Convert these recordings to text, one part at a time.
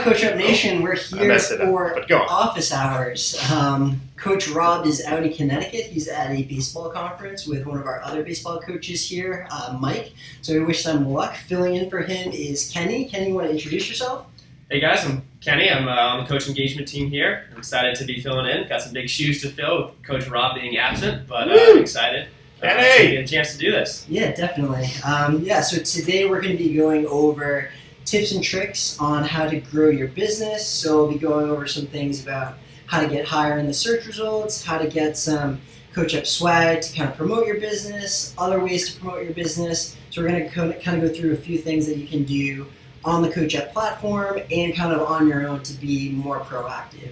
CoachUp Nation? We're here for office hours. Coach Rob is out in Connecticut. He's at a baseball conference with one of our other baseball coaches here, Mike. So we wish them luck. Filling in for him is Kenny. Kenny, you want to introduce yourself? Hey guys, I'm Kenny. I'm on the coach engagement team here. I'm excited to be filling in. Got some big shoes to fill with Coach Rob being absent, but I'm excited to get a chance to do this. Yeah, definitely. So today we're going to be going over tips and tricks on how to grow your business. So we'll be going over some things about how to get higher in the search results, how to get some CoachUp swag to kind of promote your business, other ways to promote your business. So we're going to kind of go through a few things that you can do on the CoachUp platform and kind of on your own to be more proactive.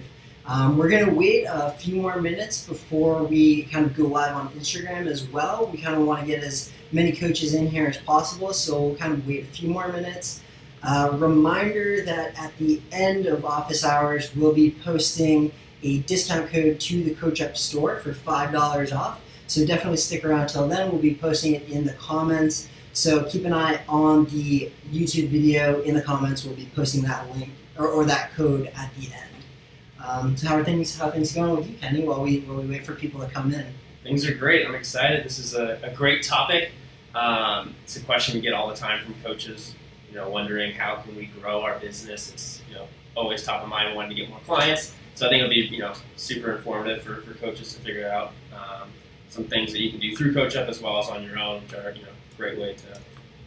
We're going to wait a few more minutes before we kind of go live on Instagram as well. We kind of want to get as many coaches in here as possible, so we'll kind of wait a few more minutes. Reminder that at the end of office hours, we'll be posting a discount code to the CoachUp store for $5 off. So definitely stick around till then. We'll be posting it in the comments. So keep an eye on the YouTube video. In the comments, we'll be posting that link or that code at the end. So how are things going with you, Kenny, while we wait for people to come in? Things are great. I'm excited. This is a great topic. It's a question we get all the time from coaches. Wondering how can we grow our business. It's always top of mind, wanting to get more clients. So I think it'll be super informative for coaches to figure out some things that you can do through CoachUp as well as on your own, which are a great way to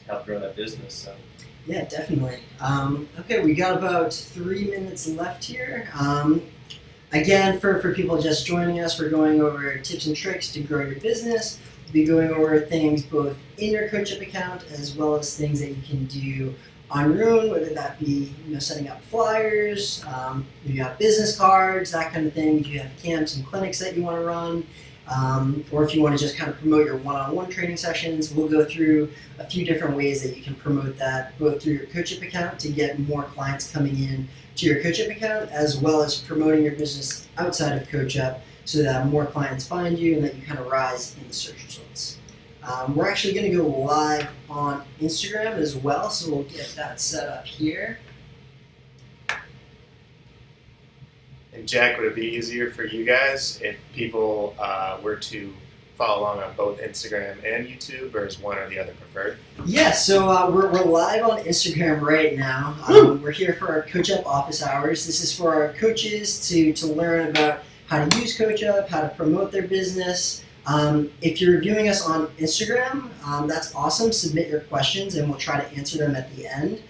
help grow that business. So. Yeah, definitely. Okay, we got about 3 minutes left here. Again, for people just joining us, we're going over tips and tricks to grow your business. We'll be going over things both in your CoachUp account as well as things that you can do on your own, whether that be setting up flyers, if you have business cards, that kind of thing, if you have camps and clinics that you want to run, or if you want to just kind of promote your one-on-one training sessions. We'll go through a few different ways that you can promote that, both through your CoachUp account to get more clients coming in to your CoachUp account, as well as promoting your business outside of CoachUp so that more clients find you and that you kind of rise in the search results. We're actually going to go live on Instagram as well, so we'll get that set up here. And Jack, would it be easier for you guys if people were to follow along on both Instagram and YouTube, or is one or the other preferred? Yeah, so we're live on Instagram right now. We're here for our CoachUp office hours. This is for our coaches to learn about how to use CoachUp, how to promote their business. If you're viewing us on Instagram, that's awesome. Submit your questions and we'll try to answer them at the end.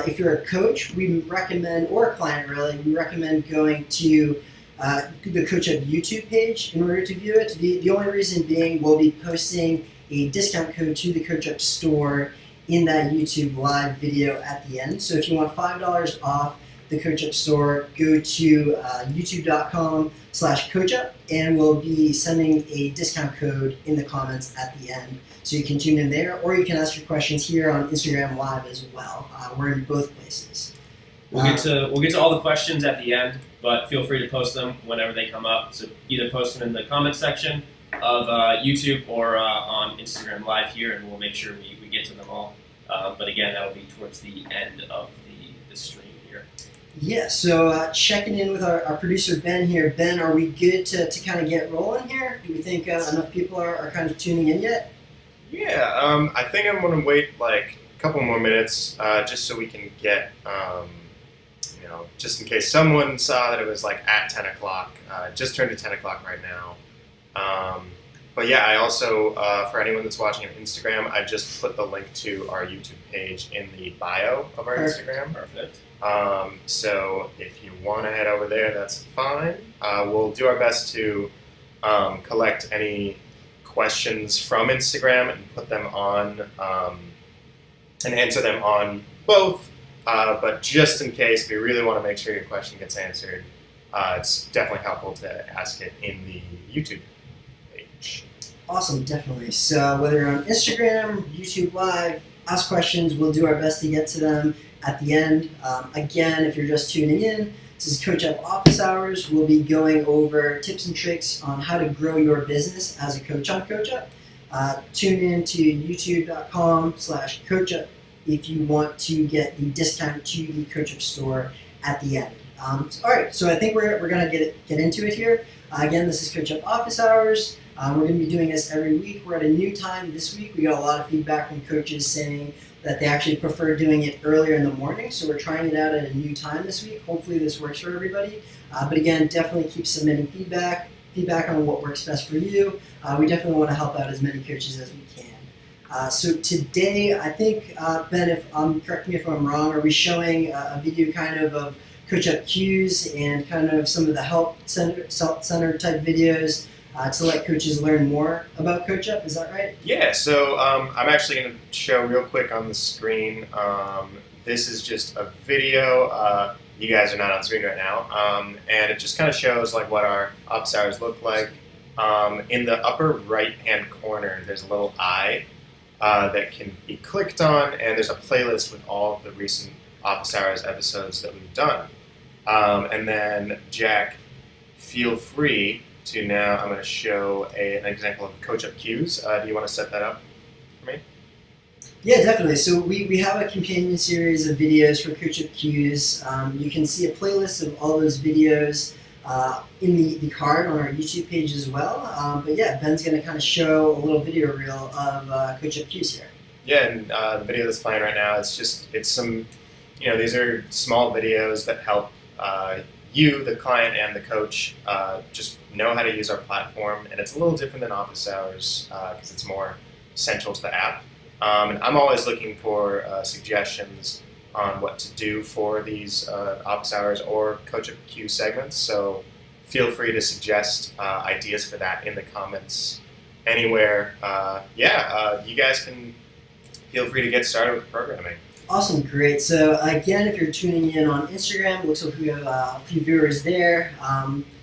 If you're a coach, we recommend, or a client really, we recommend going to the CoachUp YouTube page in order to view it. The only reason being we'll be posting a discount code to the CoachUp store in that YouTube live video at the end. So if you want $5 off the CoachUp store, go to youtube.com/CoachUp and we'll be sending a discount code in the comments at the end. So you can tune in there, or you can ask your questions here on Instagram Live as well. We're in both places. We'll get to all the questions at the end, but feel free to post them whenever they come up. So either post them in the comments section of YouTube or on Instagram Live here, and we'll make sure we get to them all. But again, that'll be towards the end of the stream here. Yeah, so checking in with our producer Ben here. Ben, are we good to kind of get rolling here? Do we think enough people are kind of tuning in yet? Yeah, I think I'm going to wait like a couple more minutes just so we can get, just in case someone saw that it was like at 10 o'clock. Just turned to 10 o'clock right now. But yeah, I also, for anyone that's watching on Instagram, I just put the link to our YouTube page in the bio of our Instagram. Perfect. So if you want to head over there, that's fine. We'll do our best to collect any questions from Instagram and put them on and answer them on both. But just in case, we really want to make sure your question gets answered, it's definitely helpful to ask it in the YouTube page. Awesome, definitely. So whether you're on Instagram, YouTube Live, ask questions. We'll do our best to get to them at the end. Again, if you're just tuning in, this is CoachUp Office Hours. We'll be going over tips and tricks on how to grow your business as a coach on CoachUp. Tune in to youtube.com/CoachUp if you want to get the discount to the CoachUp store at the end. All right, so I think we're going to get into it here. Again, this is CoachUp Office Hours. We're going to be doing this every week. We're at a new time this week. We got a lot of feedback from coaches saying that they actually prefer doing it earlier in the morning, so we're trying it out at a new time this week. Hopefully this works for everybody. But again, definitely keep submitting feedback on what works best for you. We definitely want to help out as many coaches as we can. So today, I think, Ben, if correct me if I'm wrong, are we showing a video kind of CoachUp cues and kind of some of the help center type videos to let coaches learn more about CoachUp? Is that right? Yeah, so I'm actually going to show real quick on the screen. This is just a video. You guys are not on screen right now. And it just kind of shows like what our office hours look like. In the upper right-hand corner, there's a little eye that can be clicked on, and there's a playlist with all of the recent office hours episodes that we've done. And then, Jack, feel free to now, I'm going to show an example of CoachUp cues. Do you want to set that up for me? Yeah, definitely. So we have a companion series of videos for CoachUp cues. You can see a playlist of all those videos in the card on our YouTube page as well. But yeah, Ben's going to kind of show a little video reel of CoachUp cues here. Yeah, and the video that's playing right now, it's some, these are small videos that help you, the client, and the coach just know how to use our platform. And it's a little different than office hours because it's more central to the app. And I'm always looking for suggestions on what to do for these office hours or CoachUp Q segments. So feel free to suggest ideas for that in the comments anywhere. You guys can feel free to get started with programming. Awesome, great. So again, if you're tuning in on Instagram, it looks like we have a few viewers there.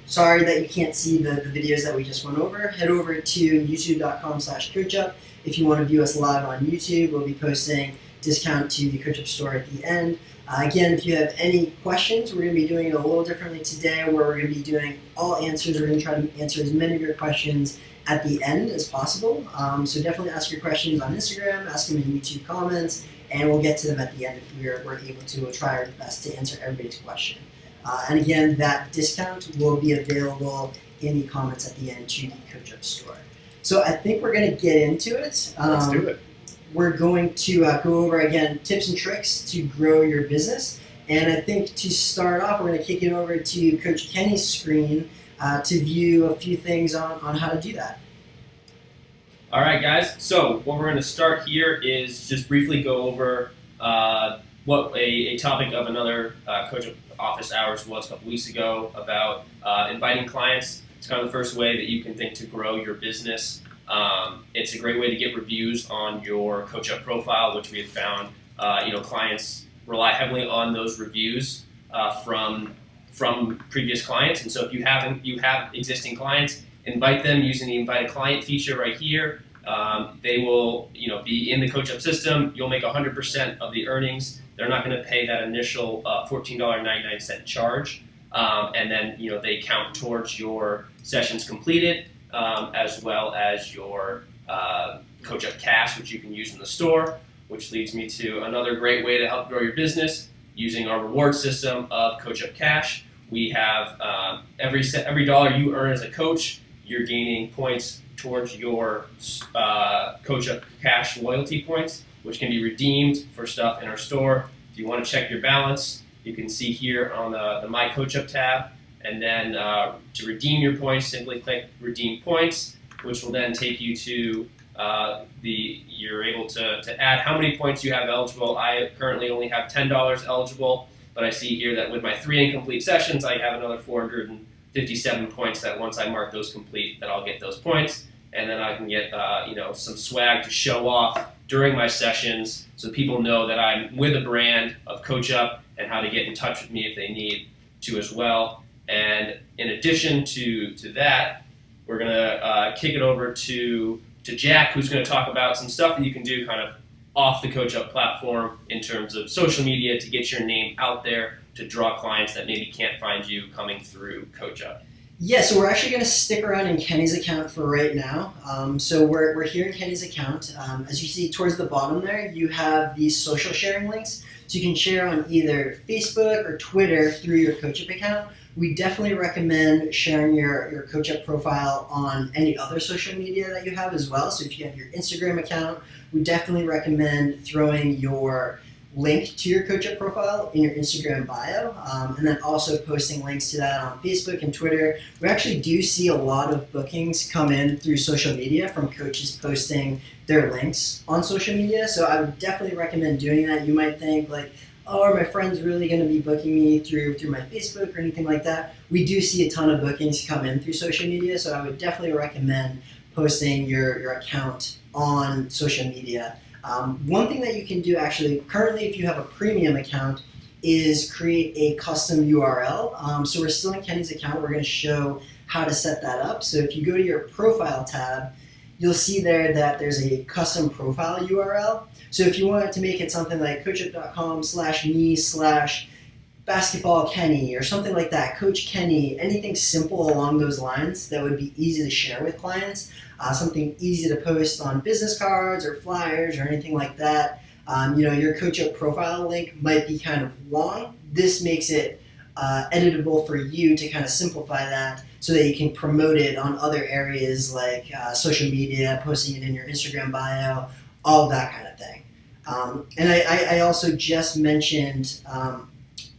Sorry that you can't see the videos that we just went over. Head over to youtube.com/CoachUp. If you want to view us live on YouTube, we'll be posting discount to the CoachUp store at the end. Again, if you have any questions, we're going to be doing it a little differently today, where we're going to be doing all answers. We're going to try to answer as many of your questions at the end as possible. So definitely ask your questions on Instagram, ask them in YouTube comments, and we'll get to them at the end if we're able to try our best to answer everybody's question. And again, that discount will be available in the comments at the end to the CoachUp store. So I think we're going to get into it. Let's do it. We're going to go over, again, tips and tricks to grow your business. And I think to start off, we're going to kick it over to Coach Kenny's screen to view a few things on how to do that. All right, guys. So what we're going to start here is just briefly go over what a topic of another CoachUp office hours was a couple weeks ago about inviting clients. It's kind of the first way that you can think to grow your business. It's a great way to get reviews on your CoachUp profile, which we have found clients rely heavily on those reviews from previous clients. And so if you have existing clients, invite them using the invite a client feature right here. They will be in the CoachUp system. You'll make 100% of the earnings. They're not going to pay that initial $14.99 charge, and then they count towards your sessions completed, as well as your CoachUp Cash, which you can use in the store. Which leads me to another great way to help grow your business using our reward system of CoachUp Cash. We have every dollar you earn as a coach, you're gaining points towards your CoachUp Cash loyalty points, which can be redeemed for stuff in our store. If you want to check your balance, you can see here on the My CoachUp tab, and then to redeem your points, simply click Redeem Points, which will then take you to you're able to add how many points you have eligible. I currently only have $10 eligible, but I see here that with my 3 incomplete sessions, I have another 457 points that once I mark those complete, that I'll get those points, and then I can get some swag to show off during my sessions so people know that I'm with a brand of CoachUp and how to get in touch with me if they need to as well. And in addition to that, we're going to kick it over to Jack, who's going to talk about some stuff that you can do kind of off the CoachUp platform in terms of social media to get your name out there to draw clients that maybe can't find you coming through CoachUp. Yeah, so we're actually going to stick around in Kenny's account for right now. So we're here in Kenny's account. As you see towards the bottom there, you have these social sharing links. So you can share on either Facebook or Twitter through your CoachUp account. We definitely recommend sharing your CoachUp profile on any other social media that you have as well. So if you have your Instagram account, we definitely recommend throwing your link to your CoachUp profile in your Instagram bio, and then also posting links to that on Facebook and Twitter. We actually do see a lot of bookings come in through social media from coaches posting their links on social media, so I would definitely recommend doing that. You might think like, oh, are my friends really going to be booking me through my Facebook or anything like that? We do see a ton of bookings come in through social media, so I would definitely recommend posting your account on social media. One thing that you can do actually, currently if you have a premium account, is create a custom URL. So we're still in Kenny's account, we're going to show how to set that up. So if you go to your profile tab, you'll see there that there's a custom profile URL. So if you wanted to make it something like coachup.com/me/basketballkenny or something like that, Coach Kenny, anything simple along those lines that would be easy to share with clients, something easy to post on business cards or flyers or anything like that. Your CoachUp profile link might be kind of long. This makes it editable for you to kind of simplify that so that you can promote it on other areas like social media, posting it in your Instagram bio, all of that kind of thing. And I also just mentioned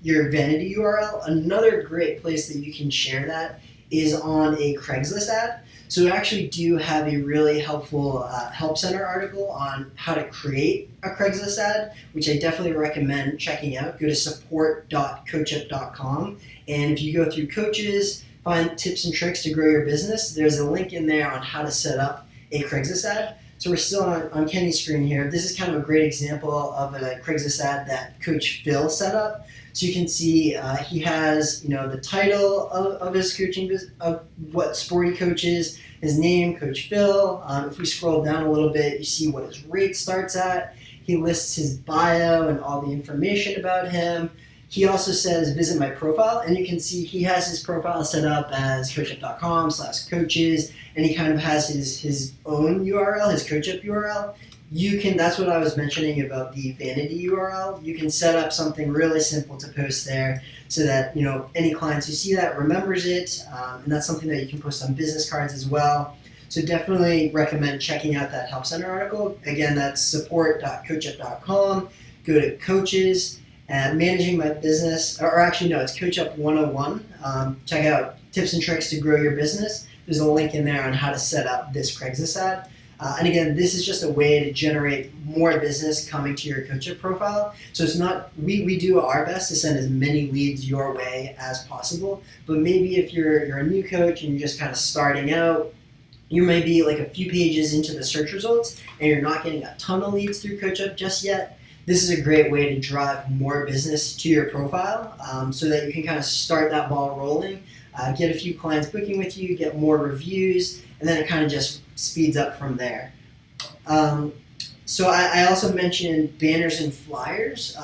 your vanity URL. Another great place that you can share that is on a Craigslist ad. So we actually do have a really helpful Help Center article on how to create a Craigslist ad, which I definitely recommend checking out. Go to support.coachup.com, and if you go through coaches, find tips and tricks to grow your business, there's a link in there on how to set up a Craigslist ad. So we're still on Kenny's screen here. This is kind of a great example of a Craigslist ad that Coach Phil set up. So you can see he has, the title of his coaching of what sport he coaches, his name, Coach Phil. If we scroll down a little bit, you see what his rate starts at. He lists his bio and all the information about him. He also says, visit my profile, and you can see he has his profile set up as coachup.com/coaches, and he kind of has his own URL, his CoachUp URL. That's what I was mentioning about the vanity URL. You can set up something really simple to post there so that, any clients who see that remembers it, and that's something that you can post on business cards as well. So definitely recommend checking out that Help Center article. Again, that's support.coachup.com. Go to coaches and managing my business, or actually no, it's CoachUp 101. Check out tips and tricks to grow your business. There's a link in there on how to set up this Craigslist ad. And again, this is just a way to generate more business coming to your CoachUp profile. So it's not, we do our best to send as many leads your way as possible, but maybe if you're a new coach and you're just kind of starting out, you may be like a few pages into the search results and you're not getting a ton of leads through CoachUp just yet. This is a great way to drive more business to your profile so that you can kind of start that ball rolling, get a few clients booking with you, get more reviews, and then it kind of just speeds up from there. So I also mentioned banners and flyers.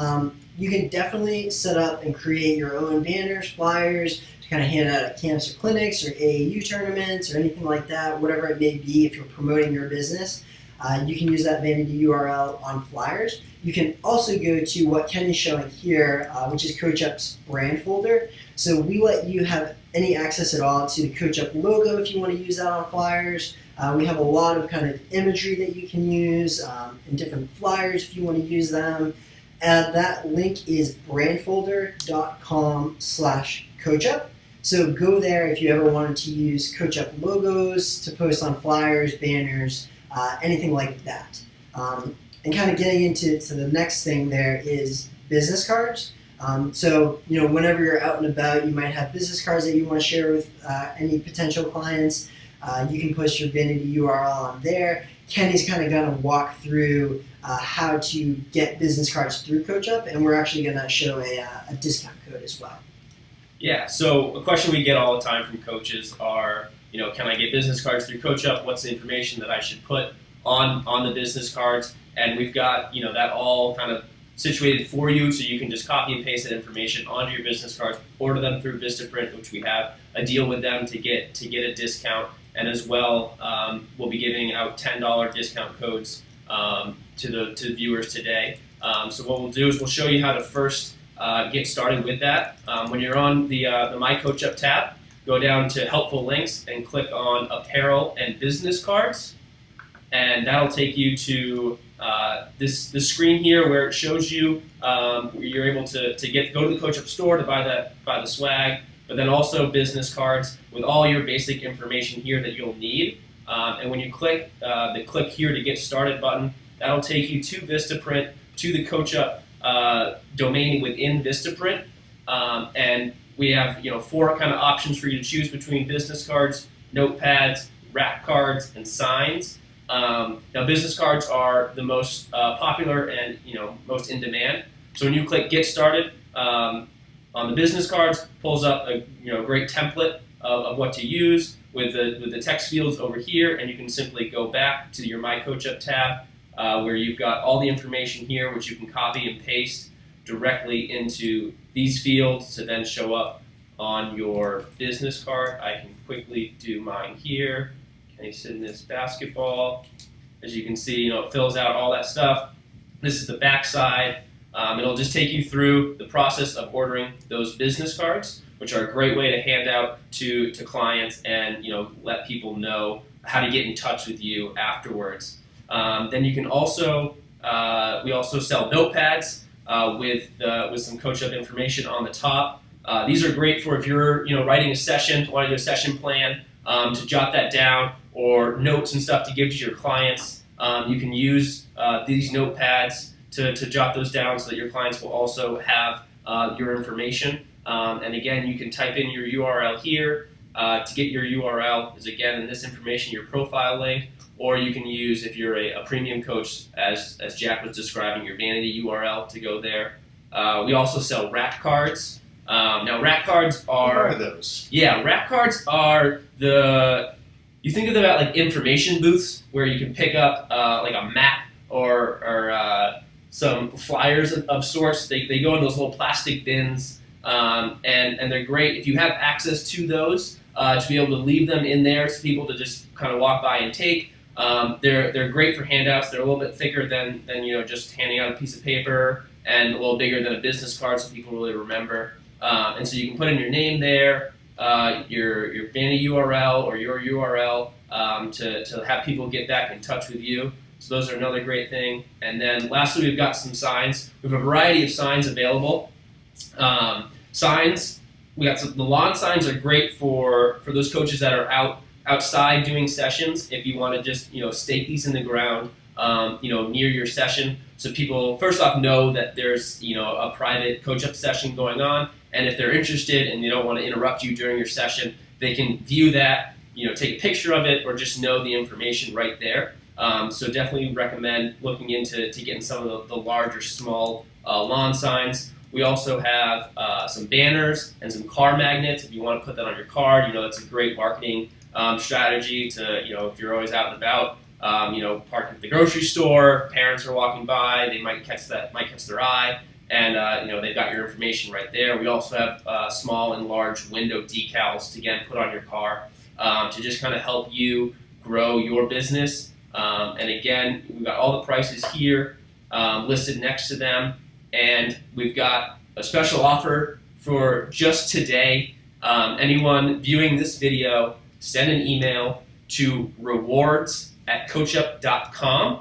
You can definitely set up and create your own banners, flyers, to kind of hand out at camps or clinics or AAU tournaments or anything like that, whatever it may be if you're promoting your business. You can use that vanity URL on flyers. You can also go to what Ken is showing here, which is CoachUp's brand folder. So we let you have any access at all to the CoachUp logo if you want to use that on flyers. We have a lot of kind of imagery that you can use in different flyers if you want to use them. That link is brandfolder.com/CoachUp. So go there if you ever wanted to use CoachUp logos to post on flyers, banners, anything like that. And kind of getting into the next thing there is business cards. So whenever you're out and about, you might have business cards that you want to share with any potential clients. You can post your vanity URL on there. Kenny's kind of going to walk through how to get business cards through CoachUp, and we're actually going to show a discount code as well. Yeah, so a question we get all the time from coaches are, can I get business cards through CoachUp? What's the information that I should put on the business cards? And we've got, that all kind of situated for you, so you can just copy and paste that information onto your business cards, order them through Vistaprint, which we have a deal with them to get a discount, and as well, we'll be giving out $10 discount codes to the viewers today. So what we'll do is we'll show you how to first get started with that. When you're on the My CoachUp tab, go down to Helpful Links and click on Apparel and Business Cards, and that'll take you to this screen here where it shows you you're able to go to the CoachUp store to buy the swag, but then also business cards with all your basic information here that you'll need. And when you click the click here to get started button, that'll take you to Vistaprint, to the CoachUp domain within Vistaprint, and we have 4 kind of options for you to choose between: business cards, notepads, wrap cards, and signs. Now, business cards are the most popular and most in demand. So when you click Get Started on the business cards, pulls up a great template of what to use with the text fields over here, and you can simply go back to your My CoachUp tab where you've got all the information here, which you can copy and paste directly into these fields to then show up on your business card. I can quickly do mine here. Paste in this basketball. As you can see, it fills out all that stuff. This is the back side. It'll just take you through the process of ordering those business cards, which are a great way to hand out to clients and let people know how to get in touch with you afterwards. Then you can also we also sell notepads with some CoachUp information on the top. These are great for if you're writing a session, want to do a session plan, to jot that down, or notes and stuff to give to your clients. You can use these notepads to jot those down so that your clients will also have your information. And again, you can type in your URL here. To get your URL is, again, in this information, your profile link, or you can use, if you're a premium coach, as Jack was describing, your vanity URL to go there. We also sell wrap cards. Now, wrap cards are... What are those? Yeah, wrap cards are you think of them at like information booths where you can pick up like a map or some flyers of sorts. They go in those little plastic bins, and they're great if you have access to those to be able to leave them in there for people to just kind of walk by and take. They're great for handouts. They're a little bit thicker than just handing out a piece of paper, and a little bigger than a business card, so people really remember. And so you can put in your name there, your vanity URL or your URL to have people get back in touch with you. So those are another great thing. And then lastly, we've got some signs. We have a variety of signs available. Signs, the lawn signs are great for those coaches that are outside doing sessions. If you want to just stake these in the ground, near your session, so people first off know that there's a private CoachUp session going on, and if they're interested and they don't want to interrupt you during your session, they can view that, take a picture of it, or just know the information right there. So definitely recommend looking into getting some of the larger, small lawn signs. We also have some banners and some car magnets. If you want to put that on your card, that's a great marketing strategy to, if you're always out and about, parking at the grocery store, parents are walking by, they might catch their eye, and they've got your information right there. We also have small and large window decals to again put on your car to just kind of help you grow your business. And again, we've got all the prices here listed next to them, and we've got a special offer for just today. Anyone viewing this video, send an email to rewards@coachup.com.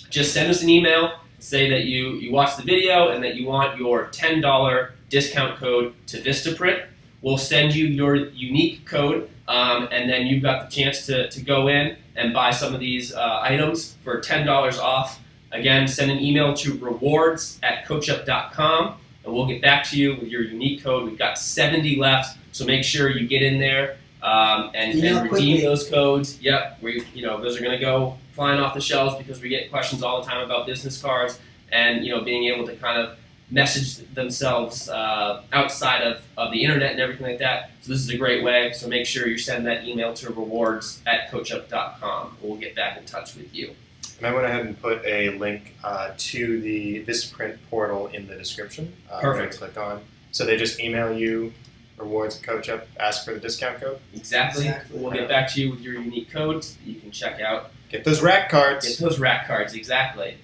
Just send us an email, say that you watched the video and that you want your $10 discount code to Vistaprint. We'll send you your unique code, and then you've got the chance to go in and buy some of these items for $10 off. Again, send an email to rewards@coachup.com, and we'll get back to you with your unique code. We've got 70 left, so make sure you get in there and redeem those codes. Yep, those are going to go flying off the shelves because we get questions all the time about business cards and being able to kind of message themselves outside of the internet and everything like that. So this is a great way. So make sure you send that email to rewards@coachup.com. We'll get back in touch with you. And I went ahead and put a link to the Vistaprint portal in the description. Perfect. Click on. So they just email you rewards at CoachUp, ask for the discount code. Exactly. We'll get back to you with your unique codes that you can check out. Get those rack cards. Get those rack cards, exactly.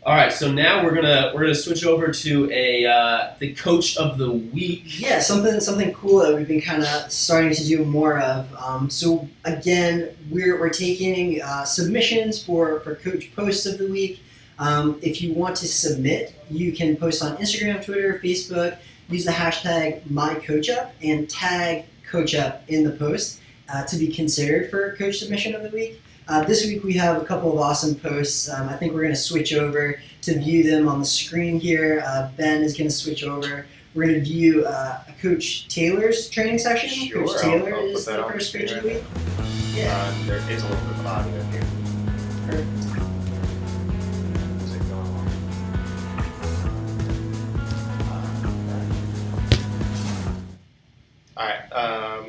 All right, so now we're gonna switch over to the coach of the week. Yeah, something cool that we've been kind of starting to do more of. So again, we're taking submissions for coach posts of the week. If you want to submit, you can post on Instagram, Twitter, Facebook. Use the hashtag #MyCoachUp and tag CoachUp in the post to be considered for coach submission of the week. This week we have a couple of awesome posts. I think we're going to switch over to view them on the screen here. Ben is going to switch over. We're going to view Coach Taylor's training session. Sure, Coach Taylor I'll is put that the on first screen coach of right the week. Yeah. There is a little bit of audio here. Perfect. Is it going on? All right.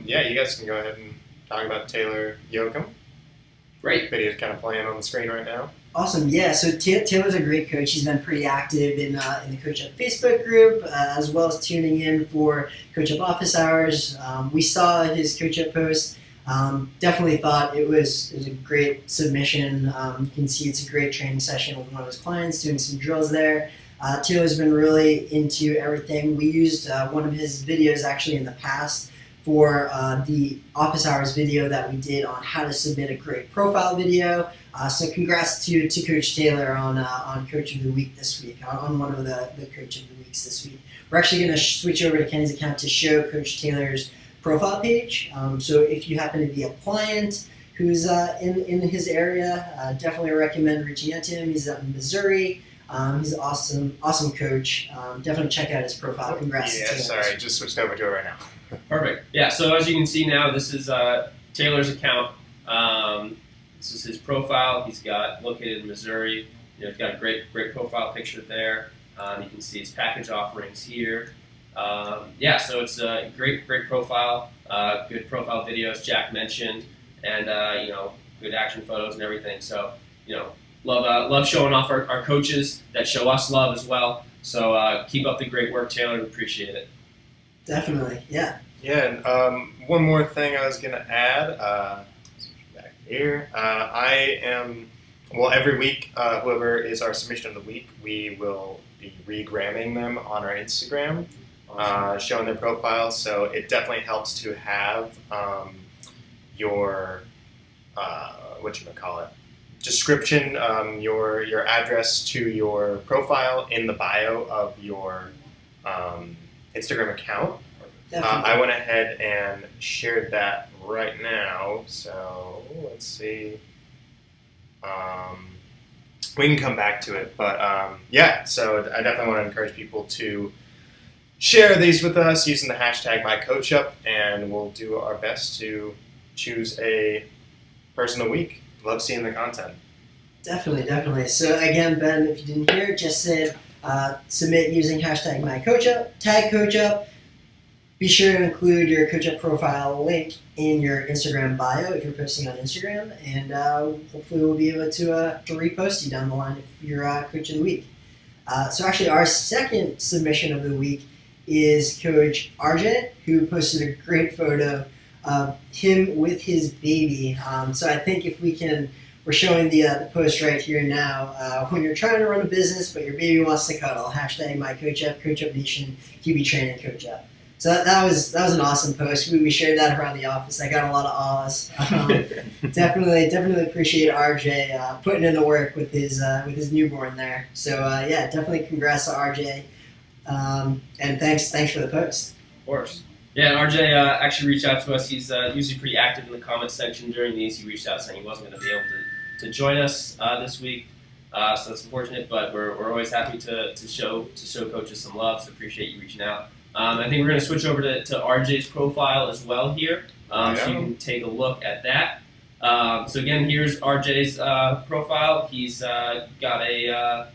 Yeah, you guys can go ahead and talk about Taylor Yoakum. Great. Video's kind of playing on the screen right now. Awesome. Yeah. So Taylor's a great coach. He's been pretty active in the CoachUp Facebook group, as well as tuning in for CoachUp office hours. We saw his CoachUp post. Definitely thought it was a great submission. You can see it's a great training session with one of his clients doing some drills there. Taylor's been really into everything. We used one of his videos actually in the past for the office hours video that we did on how to submit a great profile video. So congrats to Coach Taylor on Coach of the Week this week, on one of the Coach of the Weeks this week. We're actually going to switch over to Kenny's account to show Coach Taylor's profile page. So if you happen to be a client who's in his area, definitely recommend reaching out to him. He's out in Missouri. He's an awesome coach. Definitely check out his profile. Congrats to Taylor. Sorry, just switched over to it right now. Perfect. Yeah, so as you can see now, this is Taylor's account. This is his profile. He's got located in Missouri. He's got a great profile picture there. You can see his package offerings here. Yeah, so it's a great profile. Good profile videos, Jack mentioned, and good action photos and everything. So love showing off our coaches that show us love as well. So keep up the great work, Taylor. We appreciate it. Definitely, yeah. Yeah, and one more thing I was going to add, back here, every week, whoever is our submission of the week, we will be regramming them on our Instagram, showing their profiles, so it definitely helps to have your, description, your address to your profile in the bio of your Instagram account. I went ahead and shared that right now, so let's see. We can come back to it, but so I definitely want to encourage people to share these with us using the hashtag #MyCoachUp, and we'll do our best to choose a person of the week. Love seeing the content. Definitely. So again, Ben, if you didn't hear, just said submit using hashtag #MyCoachUp, tag CoachUp. Be sure to include your CoachUp profile link in your Instagram bio if you're posting on Instagram, and hopefully we'll be able to repost you down the line if you're Coach of the Week. So actually our second submission of the week is Coach RJ, who posted a great photo of him with his baby. So I think if we're showing the post right here now, when you're trying to run a business but your baby wants to cuddle, hashtag #MyCoachUp, CoachUp Nation, QB Training CoachUp. So that was an awesome post. We shared that around the office. I got a lot of ahs. Definitely appreciate RJ putting in the work with his newborn there. So definitely congrats to RJ, and thanks for the post. Of course. Yeah, and RJ actually reached out to us. He's usually pretty active in the comments section during these. He reached out saying he wasn't going to be able to join us this week. So that's unfortunate, but we're always happy to show coaches some love. So appreciate you reaching out. I think we're going to switch over to RJ's profile as well here, so you can take a look at that. So again, here's RJ's profile. He's got a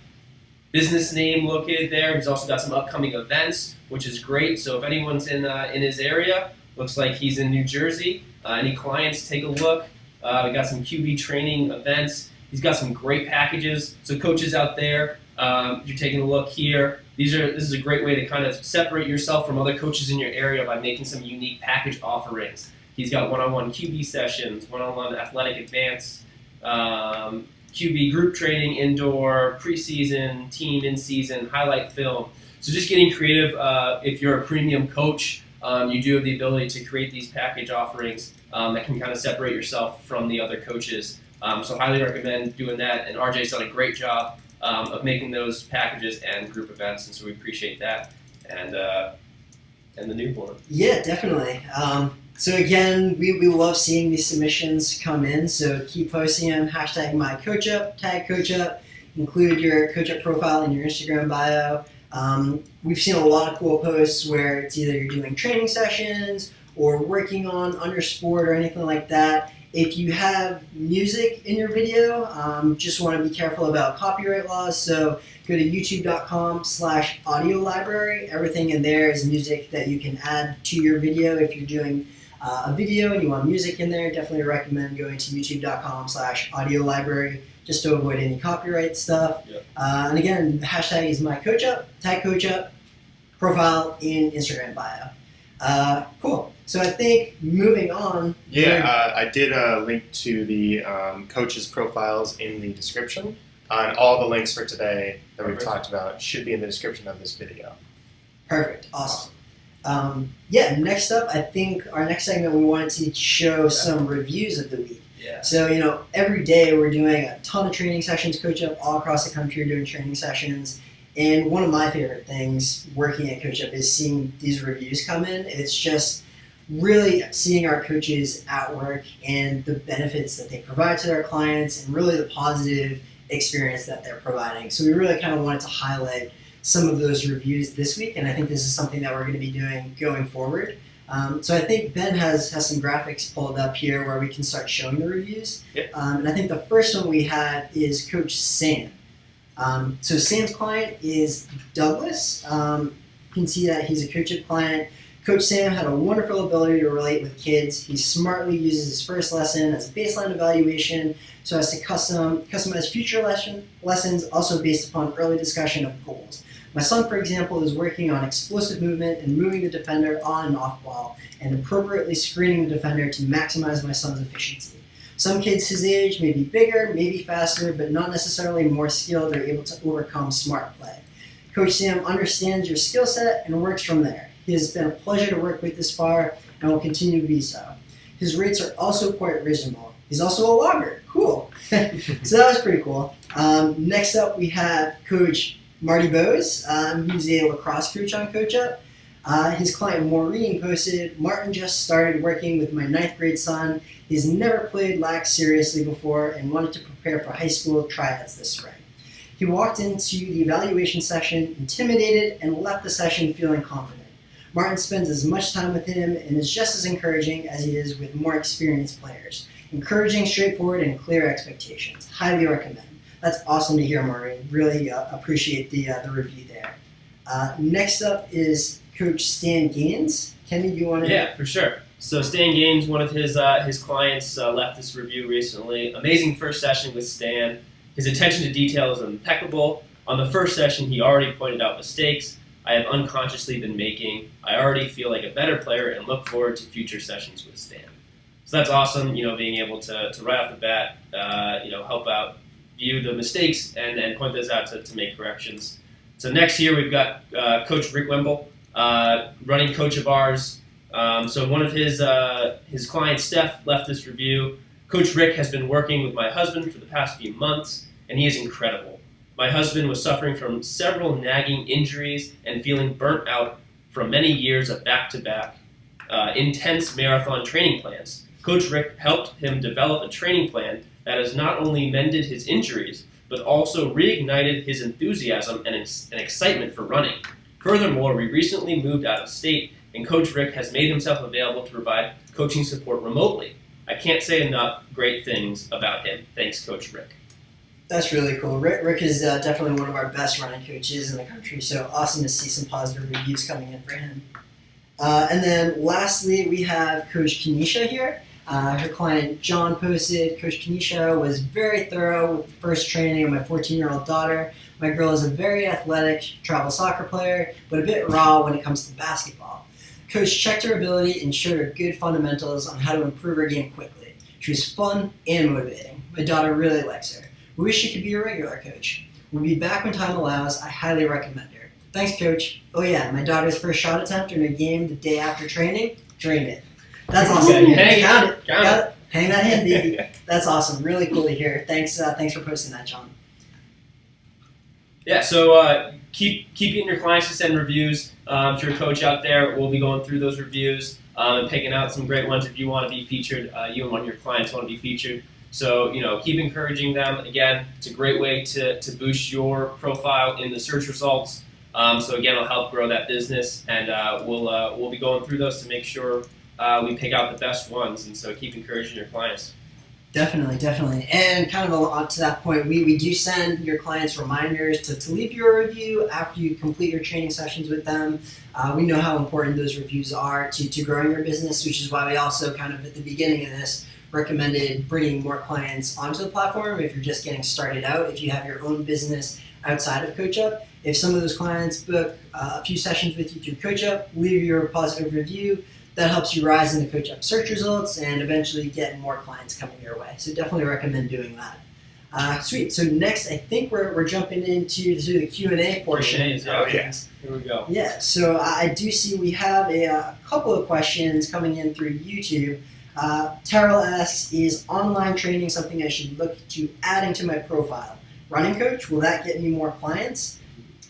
business name located there. He's also got some upcoming events, which is great. So if anyone's in his area, looks like he's in New Jersey. Any clients, take a look. We got some QB training events He's got some great packages. So coaches out there, you're taking a look here. This is a great way to kind of separate yourself from other coaches in your area by making some unique package offerings. He's got one-on-one QB sessions, one-on-one athletic advance, QB group training, indoor, preseason, team in-season, highlight film. So just getting creative. If you're a premium coach, you do have the ability to create these package offerings that can kind of separate yourself from the other coaches. So highly recommend doing that. And RJ's done a great job of making those packages and group events, and so we appreciate that. And the newborn. Yeah, definitely. So again, we love seeing these submissions come in, so keep posting them, hashtag #mycoachup, tag CoachUp, include your CoachUp profile in your Instagram bio. We've seen a lot of cool posts where it's either you're doing training sessions or working on your sport or anything like that. If you have music in your video, just want to be careful about copyright laws, so go to youtube.com/audio library. Everything in there is music that you can add to your video. If you're doing a video and you want music in there, definitely recommend going to youtube.com/audio library just to avoid any copyright stuff. Yep. And again, the hashtag is #mycoachup, tag CoachUp, profile in Instagram bio. Cool. So I think moving on. Yeah, I did link to the coaches' profiles in the description. And all the links for today that we've talked about should be in the description of this video. Perfect. Awesome. Next up, I think our next segment we wanted to show some reviews of the week. Yeah. So, every day we're doing a ton of training sessions, CoachUp all across the country are doing training sessions. And one of my favorite things working at CoachUp is seeing these reviews come in. It's just really seeing our coaches at work and the benefits that they provide to their clients and really the positive experience that they're providing. So we really kind of wanted to highlight some of those reviews this week, and I think this is something that we're going to be doing going forward. So I think Ben has some graphics pulled up here where we can start showing the reviews. Yep. And I think the first one we had is Coach Sam. So Sam's client is Douglas. You can see that he's a CoachUp client. Coach Sam had a wonderful ability to relate with kids. He smartly uses his first lesson as a baseline evaluation so as to customize future lessons also based upon early discussion of goals. My son, for example, is working on explosive movement and moving the defender on and off ball and appropriately screening the defender to maximize my son's efficiency. Some kids his age may be bigger, maybe faster, but not necessarily more skilled or able to overcome smart play. Coach Sam understands your skill set and works from there. He has been a pleasure to work with this far and will continue to be so. His rates are also quite reasonable. He's also a logger. Cool. So that was pretty cool. Next up, we have Coach Marty Bose. He's a lacrosse coach on CoachUp. His client Maureen posted, Martin just started working with my 9th grade son. He's never played lax seriously before and wanted to prepare for high school tryouts this spring. He walked into the evaluation session intimidated and left the session feeling confident. Martin spends as much time with him and is just as encouraging as he is with more experienced players. Encouraging, straightforward, and clear expectations. Highly recommend. That's awesome to hear, Maureen. Really appreciate the review there. Next up is Coach Stan Gaines. Kenny, do you want to? Yeah, for sure. So Stan Gaines, one of his clients, left this review recently. Amazing first session with Stan. His attention to detail is impeccable. On the first session, he already pointed out mistakes I have unconsciously been making. I already feel like a better player and look forward to future sessions with Stan. So that's awesome, being able to right off the bat, help out, view the mistakes and point those out to make corrections. So next year we've got Coach Rick Wimble, running coach of ours. So one of his clients, Steph, left this review. Coach Rick has been working with my husband for the past few months, and he is incredible. My husband was suffering from several nagging injuries and feeling burnt out from many years of back-to-back intense marathon training plans. Coach Rick helped him develop a training plan that has not only mended his injuries, but also reignited his enthusiasm and excitement for running. Furthermore, we recently moved out of state, and Coach Rick has made himself available to provide coaching support remotely. I can't say enough great things about him. Thanks, Coach Rick. That's really cool. Rick is definitely one of our best running coaches in the country, so awesome to see some positive reviews coming in for him. And then lastly, we have Coach Kenesha here. Her client John posted, Coach Kenesha was very thorough with the first training of my 14-year-old daughter. My girl is a very athletic travel soccer player, but a bit raw when it comes to basketball. Coach checked her ability and showed her good fundamentals on how to improve her game quickly. She was fun and motivating. My daughter really likes her. We wish she could be a regular coach. We'll be back when time allows. I highly recommend her. Thanks, Coach. Oh yeah, my daughter's first shot attempt in a game the day after training, drained it. That's awesome. Count it. Hang that in, baby. That's awesome. Really cool to hear. Thanks for posting that, John. Yeah, so keep getting your clients to send reviews. If you're a coach out there, we'll be going through those reviews and picking out some great ones if you want to be featured. You and one of your clients want to be featured. So, keep encouraging them. Again, it's a great way to boost your profile in the search results. So again, it'll help grow that business, and we'll be going through those to make sure we pick out the best ones. And so keep encouraging your clients. Definitely. And kind of on to that point, we do send your clients reminders to leave your review after you complete your training sessions with them. We know how important those reviews are to growing your business, which is why we also kind of at the beginning of this recommended bringing more clients onto the platform if you're just getting started out, if you have your own business outside of CoachUp. If some of those clients book a few sessions with you through CoachUp, leave your positive review. That helps you rise in the CoachUp search results and eventually get more clients coming your way. So definitely recommend doing that. Sweet. So next, I think we're jumping into the Q&A portion. Oh, yes. Here we go. Yeah. So I do see we have a couple of questions coming in through YouTube. Terrell asks, is online training something I should look to adding to my profile? Running coach, will that get me more clients?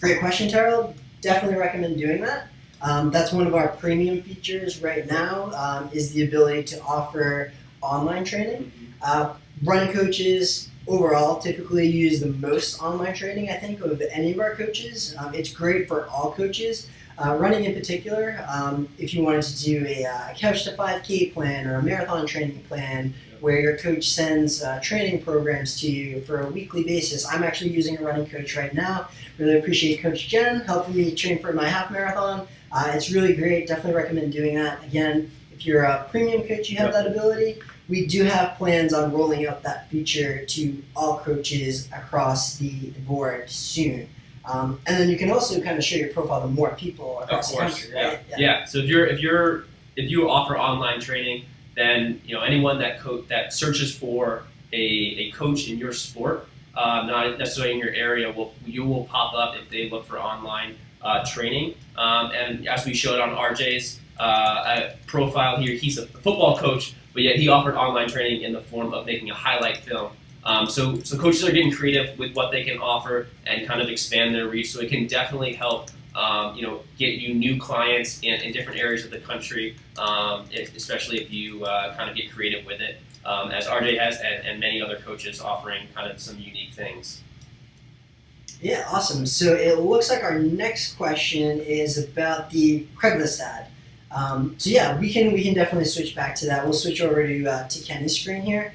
Great question, Terrell. Definitely recommend doing that. That's one of our premium features right now, is the ability to offer online training. Running coaches overall typically use the most online training, I think, of any of our coaches. It's great for all coaches. Running in particular, if you wanted to do a Couch to 5K plan or a marathon training plan where your coach sends training programs to you for a weekly basis. I'm actually using a running coach right now. Really appreciate Coach Jen helping me train for my half marathon. It's really great. Definitely recommend doing that. Again, if you're a premium coach, you have that ability. We do have plans on rolling out that feature to all coaches across the board soon. And then you can also kind of share your profile to more people across the country, right? Yeah. So if you offer online training, then anyone that searches for a coach in your sport, not necessarily in your area, you will pop up if they look for online training. And as we showed on RJ's profile here, he's a football coach, but yet he offered online training in the form of making a highlight film. So coaches are getting creative with what they can offer and kind of expand their reach. So it can definitely help, get you new clients in different areas of the country, especially if you kind of get creative with it, as RJ has and many other coaches offering kind of some unique things. Yeah, awesome. So it looks like our next question is about the Craigslist ad. So yeah, we can definitely switch back to that. We'll switch over to Kenny's screen here.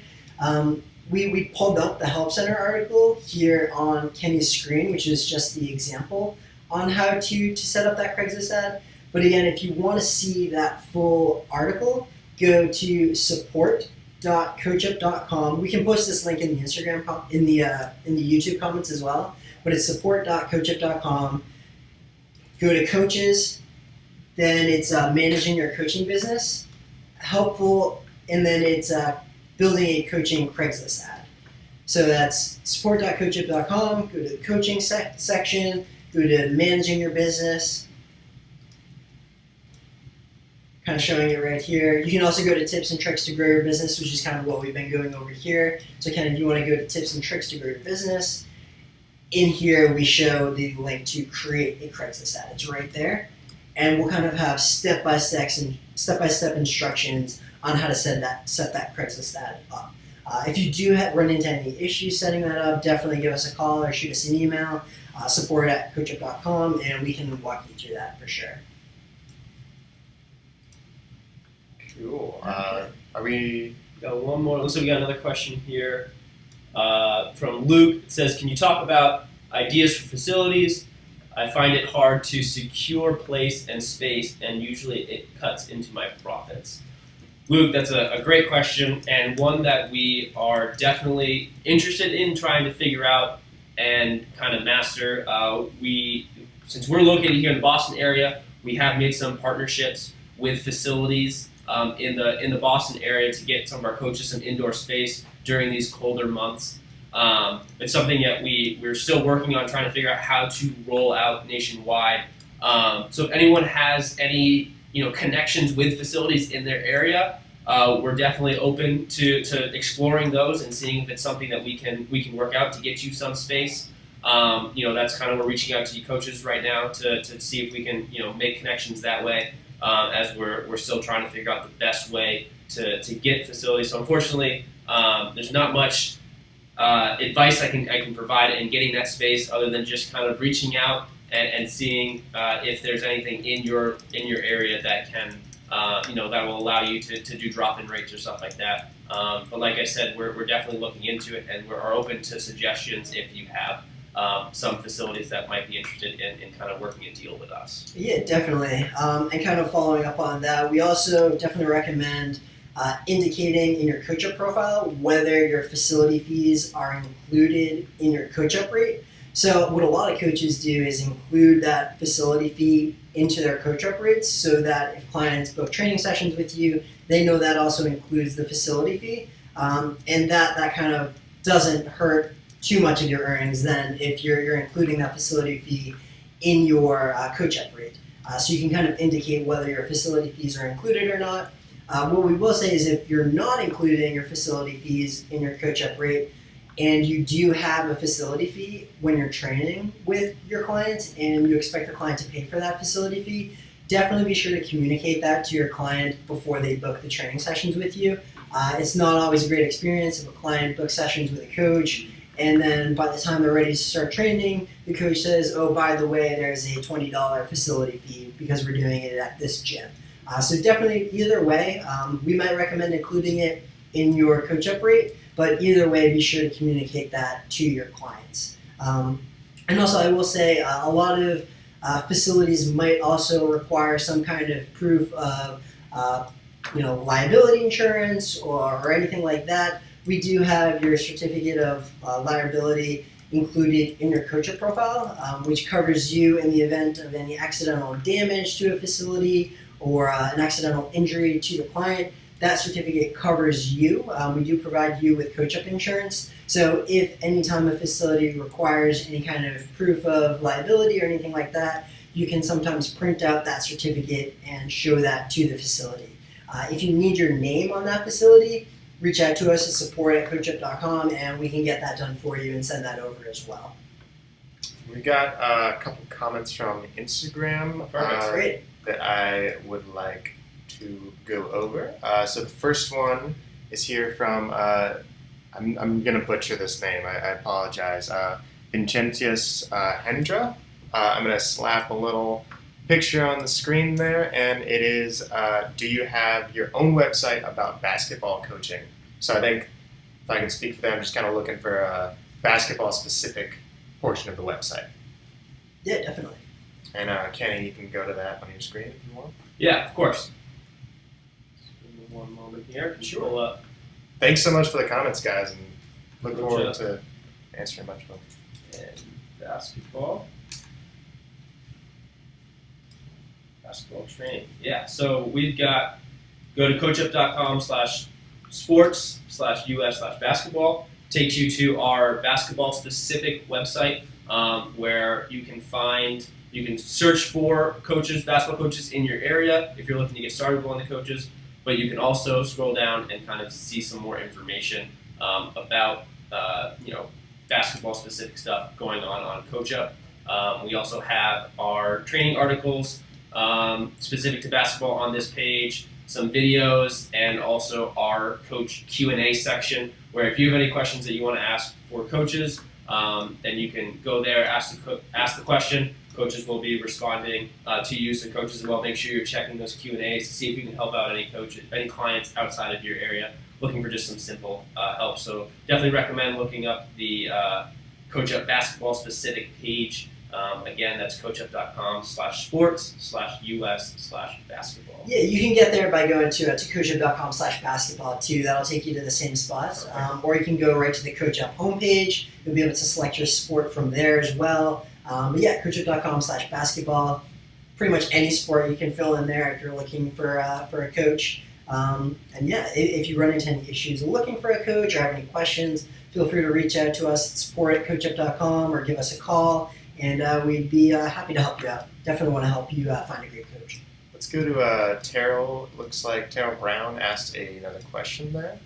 We pulled up the Help Center article here on Kenny's screen, which is just the example on how to set up that Craigslist ad. But again, if you want to see that full article, go to support.coachup.com. We can post this link in the Instagram in the YouTube comments as well. But it's support.coachup.com. Go to coaches, then it's managing your coaching business, helpful, and then it's building a coaching Craigslist ad. So that's support.coachup.com. Go to the coaching section. Go to managing your business. Kind of showing it right here. You can also go to tips and tricks to grow your business, which is kind of what we've been going over here. So kind of if you want to go to tips and tricks to grow your business, in here we show the link to create a Craigslist ad. It's right there. And we'll kind of have step-by-step instructions on how to set that Craigslist ad up. If you do run into any issues setting that up, definitely give us a call or shoot us an email, support@coachup.com, and we can walk you through that for sure. Cool. Are we? Got one more. Looks like we got another question here from Luke. It says, "Can you talk about ideas for facilities? I find it hard to secure place and space, and usually it cuts into my profits." Luke, that's a great question, and one that we are definitely interested in trying to figure out and kind of master. Since we're located here in the Boston area, we have made some partnerships with facilities in the Boston area to get some of our coaches some indoor space during these colder months. It's something that we're still working on trying to figure out how to roll out nationwide. So if anyone has any connections with facilities in their area, we're definitely open to exploring those and seeing if it's something that we can work out to get you some space. That's kind of we're reaching out to you coaches right now to see if we can make connections that way, as we're still trying to figure out the best way to get facilities. So unfortunately, there's not much advice I can provide in getting that space other than just kind of reaching out and seeing if there's anything in your area that can that will allow you to do drop-in rates or stuff like that. But like I said, we're definitely looking into it, and we're open to suggestions if you have some facilities that might be interested in kind of working a deal with us. Yeah, definitely. And kind of following up on that, we also definitely recommend indicating in your CoachUp profile whether your facility fees are included in your CoachUp rate. So what a lot of coaches do is include that facility fee into their CoachUp rates so that if clients book training sessions with you, they know that also includes the facility fee. And that kind of doesn't hurt too much of your earnings then if you're including that facility fee in your CoachUp rate. So you can kind of indicate whether your facility fees are included or not. What we will say is if you're not including your facility fees in your CoachUp rate, and you do have a facility fee when you're training with your clients and you expect the client to pay for that facility fee, definitely be sure to communicate that to your client before they book the training sessions with you. It's not always a great experience if a client books sessions with a coach and then by the time they're ready to start training, the coach says, oh, by the way, there's a $20 facility fee because we're doing it at this gym. So definitely either way, we might recommend including it in your CoachUp rate, but either way, be sure to communicate that to your clients. And also, I will say a lot of facilities might also require some kind of proof of, liability insurance or anything like that. We do have your certificate of liability included in your CoachUp profile, which covers you in the event of any accidental damage to a facility or an accidental injury to the client. That certificate covers you. We do provide you with CoachUp insurance. So if anytime a facility requires any kind of proof of liability or anything like that, you can sometimes print out that certificate and show that to the facility. If you need your name on that facility, reach out to us at support@coachup.com and we can get that done for you and send that over as well. We got a couple comments from Instagram Great. that I would like to go over. So the first one is here from, I'm going to butcher this name, I apologize, Vincentius Hendra. I'm going to slap a little picture on the screen there, and it is, do you have your own website about basketball coaching? So I think, if I can speak for them, I'm just kind of looking for a basketball-specific portion of the website. Yeah, definitely. And Kenny, you can go to that on your screen if you want. Yeah, of course. Just give me one moment here. Sure. Pull up. Thanks so much for the comments, guys, and look Coach forward Up. to answering a bunch of them. And basketball training. Yeah, so we've got, go to coachup.com/sports/US/basketball. Takes you to our basketball specific website where you can search for basketball coaches in your area if you're looking to get started with one of the coaches, but you can also scroll down and kind of see some more information about basketball specific stuff going on CoachUp. We also have our training articles specific to basketball on this page, some videos, and also our coach Q&A section where if you have any questions that you want to ask for coaches, then you can go there, ask the question. Coaches will be responding to you, so coaches as well. Make sure you're checking those Q&As to see if you can help out any clients outside of your area looking for just some simple help. So definitely recommend looking up the CoachUp basketball specific page Again, that's coachup.com/sports/US/basketball. Yeah, you can get there by going to coachup.com/basketball too. That'll take you to the same spot. Or you can go right to the CoachUp homepage. You'll be able to select your sport from there as well. But yeah, coachup.com/basketball. Pretty much any sport you can fill in there if you're looking for a coach. And yeah, if you run into any issues looking for a coach or have any questions, feel free to reach out to us at support@coachup.com or give us a call. And we'd be happy to help you out. Definitely want to help you find a great coach. Let's go to Terrell. Looks like Terrell Brown asked another question there.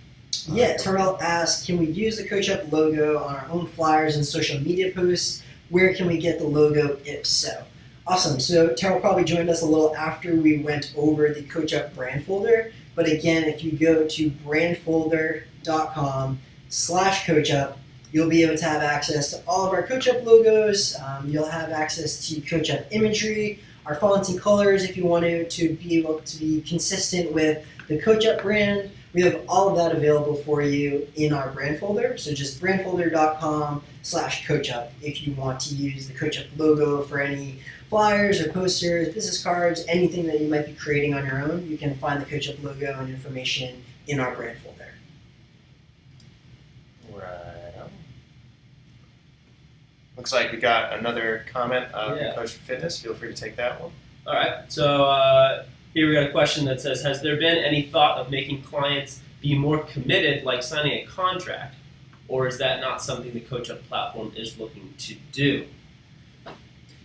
Yeah, Terrell asked, can we use the CoachUp logo on our own flyers and social media posts? Where can we get the logo if so? Awesome. So Terrell probably joined us a little after we went over the CoachUp brand folder. But again, if you go to brandfolder.com/CoachUp, you'll be able to have access to all of our CoachUp logos. You'll have access to CoachUp imagery, our fonts and colors if you want to be able to be consistent with the CoachUp brand. We have all of that available for you in our brand folder. So just brandfolder.com/CoachUp if you want to use the CoachUp logo for any flyers or posters, business cards, anything that you might be creating on your own. You can find the CoachUp logo and information in our brand folder. Right on. Looks like we got another comment from Coach Fitness. Feel free to take that one. All right. So here we got a question that says, has there been any thought of making clients be more committed, like signing a contract, or is that not something the CoachUp platform is looking to do?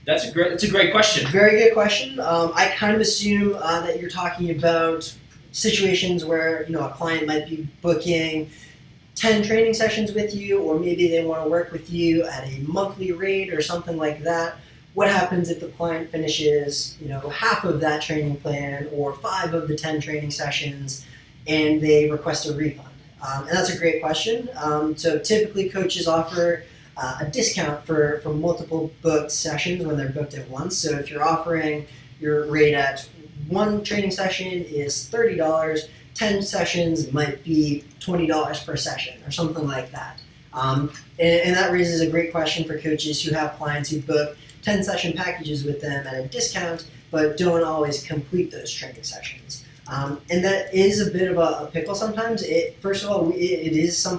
That's a great question. Very good question. I kind of assume that you're talking about situations where a client might be booking 10 training sessions with you, or maybe they want to work with you at a monthly rate or something like that. What happens if the client finishes, half of that training plan or 5 of the 10 training sessions and they request a refund? And that's a great question. So typically coaches offer a discount for multiple booked sessions when they're booked at once. So if you're offering your rate at one training session is $30, 10 sessions might be $20 per session or something like that. And that raises a great question for coaches who have clients who book 10 session packages with them at a discount but don't always complete those training sessions. And that is a bit of a pickle sometimes. First of all, it is a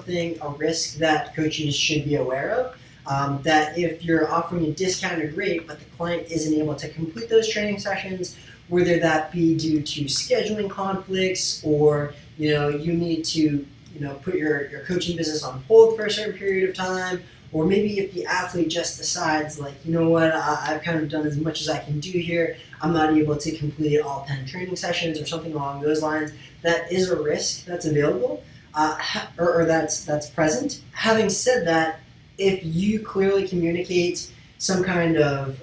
risk that coaches should be aware of. That if you're offering a discounted rate but the client isn't able to complete those training sessions, whether that be due to scheduling conflicts or you need to put your coaching business on hold for a certain period of time, or maybe if the athlete just decides I've kind of done as much as I can do here, I'm not able to complete all 10 training sessions or something along those lines, that is a risk that's available or that's present. Having said that, if you clearly communicate some kind of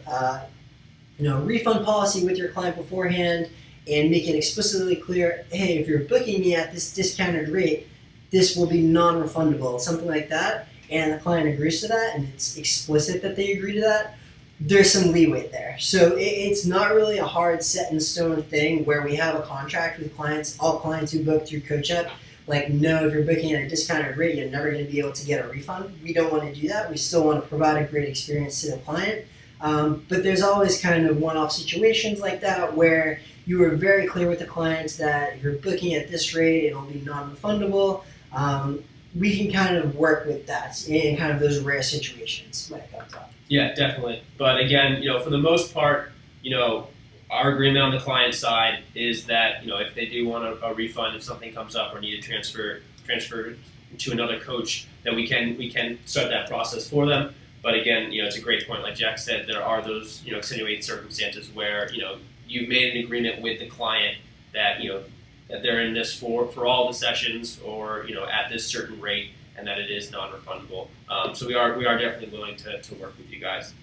refund policy with your client beforehand and make it explicitly clear, hey, if you're booking me at this discounted rate, this will be non-refundable, something like that, and the client agrees to that and it's explicit that they agree to that, there's some leeway there. So it's not really a hard set in stone thing where we have a contract with clients, all clients who book through CoachUp, no, if you're booking at a discounted rate, you're never going to be able to get a refund. We don't want to do that. We still want to provide a great experience to the client. But there's always kind of one-off situations like that where you are very clear with the clients that if you're booking at this rate, it'll be non-refundable. We can kind of work with that in kind of those rare situations when it comes up. Yeah, definitely. But again, for the most part, our agreement on the client side is that if they do want a refund, if something comes up or need to transfer to another coach, that we can start that process for them. But again, it's a great point. Like Jack said, there are those extenuating circumstances where you've made an agreement with the client that that they're in this for all the sessions or at this certain rate, and that it is non-refundable. So we are definitely willing to work with you guys.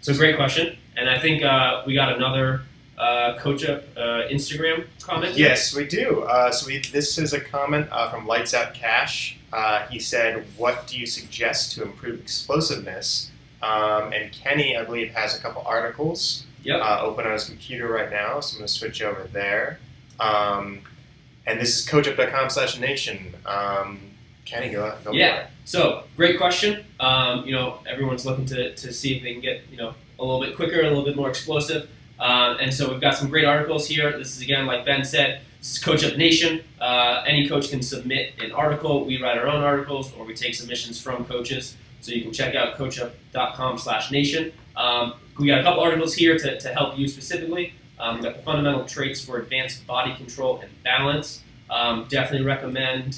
So great question, and I think we got another CoachUp Instagram comment. Yes, we do. This is a comment from Lights Out Cash. He said, "What do you suggest to improve explosiveness?" And Kenny, I believe, has a couple articles open on his computer right now, so I'm going to switch over there. And this is coachup.com/nation. Kenny, go for Yeah. it. So great question. Everyone's looking to see if they can get a little bit quicker, a little bit more explosive. And so we've got some great articles here. This is, again, like Ben said, this is CoachUp Nation. Any coach can submit an article. We write our own articles, or we take submissions from coaches. So you can check out CoachUp.com/nation. We got a couple articles here to help you specifically. We've got the fundamental traits for advanced body control and balance. Definitely recommend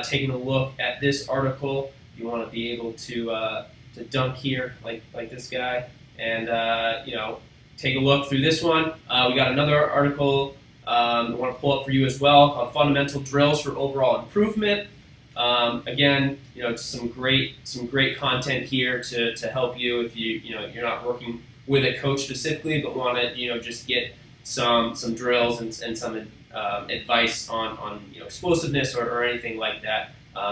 taking a look at this article. You want to be able to dunk here like this guy, and take a look through this one. We got another article I want to pull up for you as well called Fundamental Drills for Overall Improvement. Again, some great content here to help you if you're not working with a coach specifically, but want to just get some drills and some advice on explosiveness or anything like that.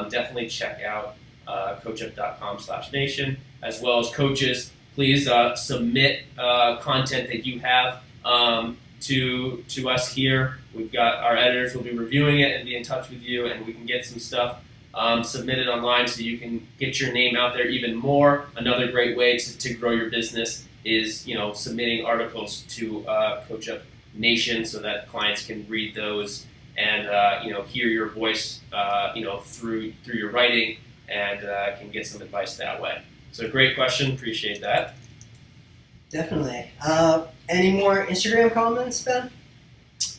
Definitely check out CoachUp.com/nation, as well as coaches. Please submit content that you have to us here. We've got our editors will be reviewing it and be in touch with you, and we can get some stuff submitted online so you can get your name out there even more. Another great way to grow your business is submitting articles to CoachUp Nation so that clients can read those and hear your voice through your writing and can get some advice that way. So great question, appreciate that. Definitely. Any more Instagram comments, Ben?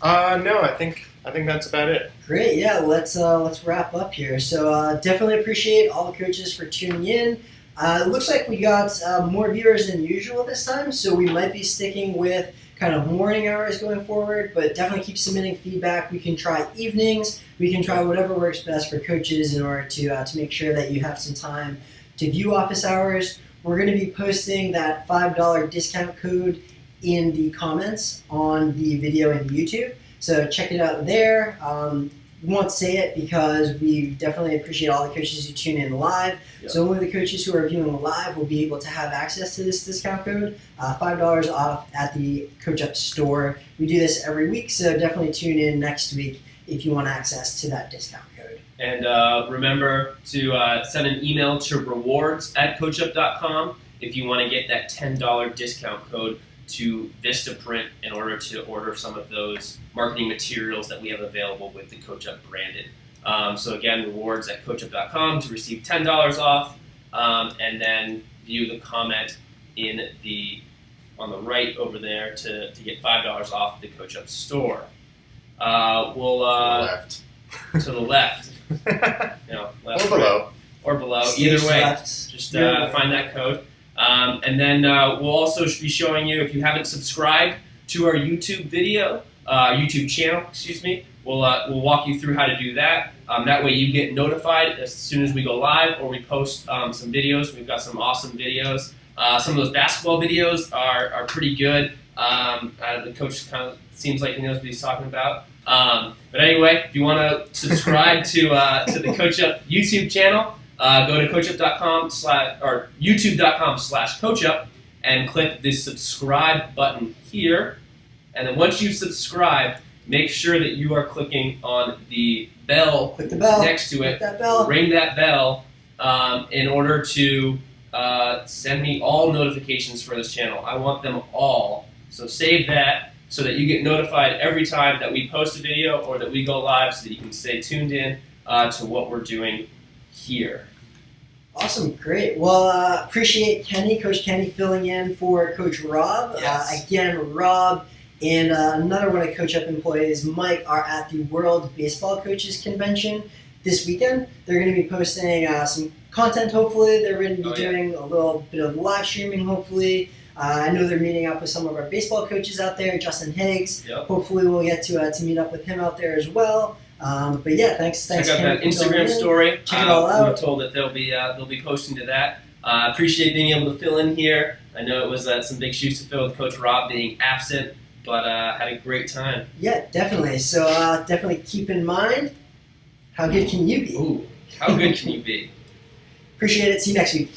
No, I think that's about it. Great, yeah. Let's wrap up here. So definitely appreciate all the coaches for tuning in. It looks like we got more viewers than usual this time, so we might be sticking with kind of morning hours going forward. But definitely keep submitting feedback. We can try evenings. We can try whatever works best for coaches in order to make sure that you have some time to view office hours. We're going to be posting that $5 discount code in the comments on the video in YouTube. So check it out there. We won't say it because we definitely appreciate all the coaches who tune in live. Yep. So only the coaches who are viewing live will be able to have access to this discount code. $5 off at the CoachUp store. We do this every week, so definitely tune in next week if you want access to that discount code. And remember to send an email to rewards@coachup.com if you want to get that $10 discount code to Vistaprint in order to order some of those marketing materials that we have available with the CoachUp branded. So again, rewards@coachup.com to receive $10 off, and then view the comment on the right over there to get $5 off the CoachUp store. Left. To the left. Left, Or below. or below. Stage Either way, left. just find that code. And then we'll also be showing you, if you haven't subscribed to our YouTube channel, we'll walk you through how to do that. That way you get notified as soon as we go live or we post some videos. We've got some awesome videos. Some of those basketball videos are pretty good. The coach kind of seems like he knows what he's talking about. But anyway, if you want to subscribe to the CoachUp YouTube channel, go to coachup.com or youtube.com/coachup and click the subscribe button here. And then once you subscribe, make sure that you are clicking on the bell, Click the bell next to it. Click that bell. Ring that bell in order to send me all notifications for this channel. I want them all. So save that so that you get notified every time that we post a video or that we go live, so that you can stay tuned in to what we're doing here. Awesome, great. Well, appreciate Coach Kenny filling in for Coach Rob. Yes. Again, Rob and another one of CoachUp employees, Mike, are at the World Baseball Coaches Convention this weekend. They're going to be posting some content, hopefully. They're going to be doing a little bit of live streaming, hopefully. I know they're meeting up with some of our baseball coaches out there, Justin Higgs. Yep. Hopefully we'll get to meet up with him out there as well. But yeah, thanks. Check out Kenny, that for filling Instagram in. story. Check it all out. We were told that they'll be posting to that. Appreciate being able to fill in here. I know it was some big shoes to fill with Coach Rob being absent, but had a great time. Yeah, definitely. So definitely keep in mind, how good can you be? Ooh, how good can you be? Appreciate it. See you next week.